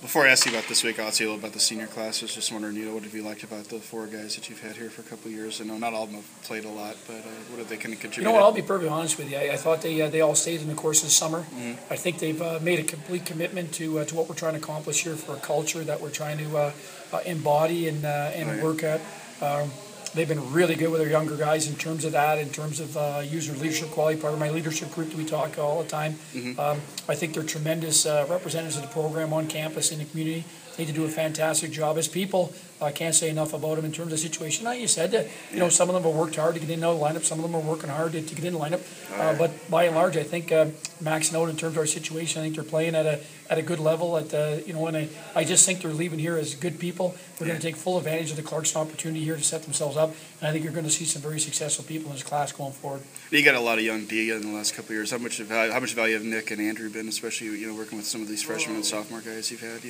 Before I ask you about this week, I'll ask you a little about the senior class. I was just wondering, what have you liked about the 4 guys that you've had here for a couple of years? I know not all of them have played a lot, but what have they kind of contributed? You know what, I'll be perfectly honest with you. I thought they all stayed in the course of the summer. I think they've made a complete commitment to what we're trying to accomplish here for a culture that we're trying to embody and work at. They've been really good with our younger guys in terms of that, in terms of user leadership quality. Part of my leadership group that we talk all the time. I think they're tremendous representatives of the program on campus in the community. They need to do a fantastic job as people. I can't say enough about them in terms of the situation. Now, you said that some of them have worked hard to get in the lineup. Some of them are working hard to get in the lineup. But by and large, I think maxing out in terms of our situation. I think they're playing at a good level. And I just think they're leaving here as good people. They're going to take full advantage of the Clarkson opportunity here to set themselves up. And I think you're going to see some very successful people in this class going forward. You got a lot of young D in the last couple of years. How much value have Nick and Andrew been, especially working with some of these freshmen and sophomore guys you've had?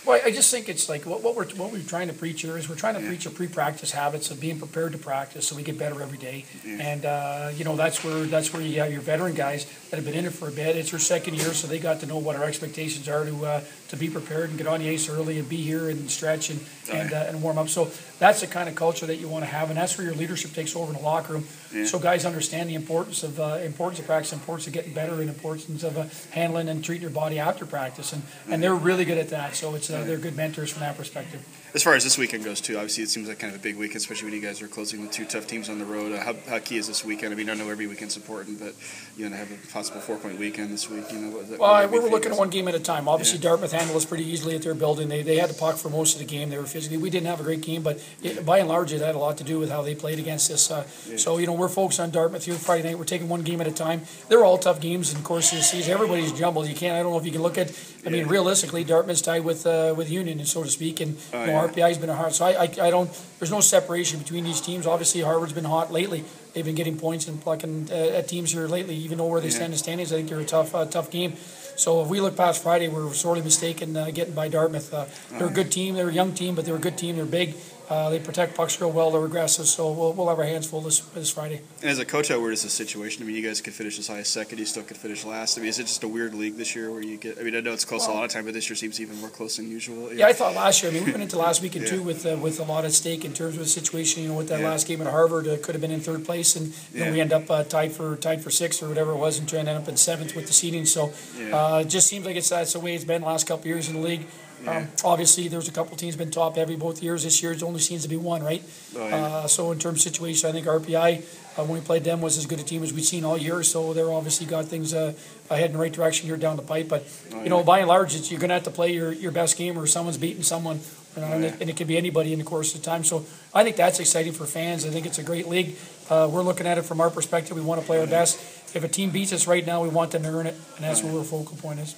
Well, I just think it's like what we're trying to preach here is we're trying to preach a pre-practice habits of being prepared to practice so we get better every day. And that's where you have your veteran guys that have been in it for a bit. It's their second year, so they got to know what our expectations are to be prepared and get on the ice early and be here and stretch and warm up. So that's the kind of culture that you want to have, and that's where your leadership takes over in the locker room. So guys understand the importance of practice, importance of getting better, and importance of handling and treating your body after practice, and they're really good at that. So it's they're good mentors from that perspective. As far as this weekend goes, too, obviously it seems like kind of a big weekend, especially when you guys are closing with 2 tough teams on the road. How key is this weekend? I mean, I know every weekend's important, but to have a possible 4-point weekend this week. We're looking at one game at a time. Obviously, Dartmouth handled us pretty easily at their building. They had the puck for most of the game. They were physically. We didn't have a great game, but by and large, it had a lot to do with how they played against us. So we're focused on Dartmouth here Friday night. We're taking one game at a time. They're all tough games in the course of the season. Everybody's jumbled. I don't know if you can look at. I mean, realistically, Dartmouth's tied with Union, so to speak, and RPI's been a hard. So I don't. There's no separation between these teams. Obviously, Harvard's been hot lately. They've been getting points and plucking at teams here lately. Even though where they stand in the standings, I think they're a tough game. So if we look past Friday, we're sorely mistaken getting by Dartmouth. They're a good team. They're a young team, but they're a good team. They're big. They protect pucks real well. They're aggressive. So we'll have our hands full this Friday. And as a coach, how weird is the situation? I mean, you guys could finish as high as second. You still could finish last. I mean, is it just a weird league this year where you get? I mean, I know it's close a lot of time, but this year seems even more close than usual. Yeah, I thought last year. I mean, we went into last weekend too with a lot at stake in terms of the situation. With that last game at Harvard, could have been in third place, and we end up tied for 6th or whatever it was, and trying to end up in 7th with the seeding. So it just seems like that's the way it's been the last couple of years in the league. Obviously, there's a couple teams been top heavy both years. This year, it only seems to be one, right? So in terms of situation, I think RPI, when we played them, was as good a team as we've seen all year. So they're obviously got things ahead in the right direction here down the pipe. But by and large, you're going to have to play your best game, or someone's beating someone, and it can be anybody in the course of time. So I think that's exciting for fans. I think it's a great league. We're looking at it from our perspective. We want to play our best. If a team beats us right now, we want them to earn it, and that's where our focal point is.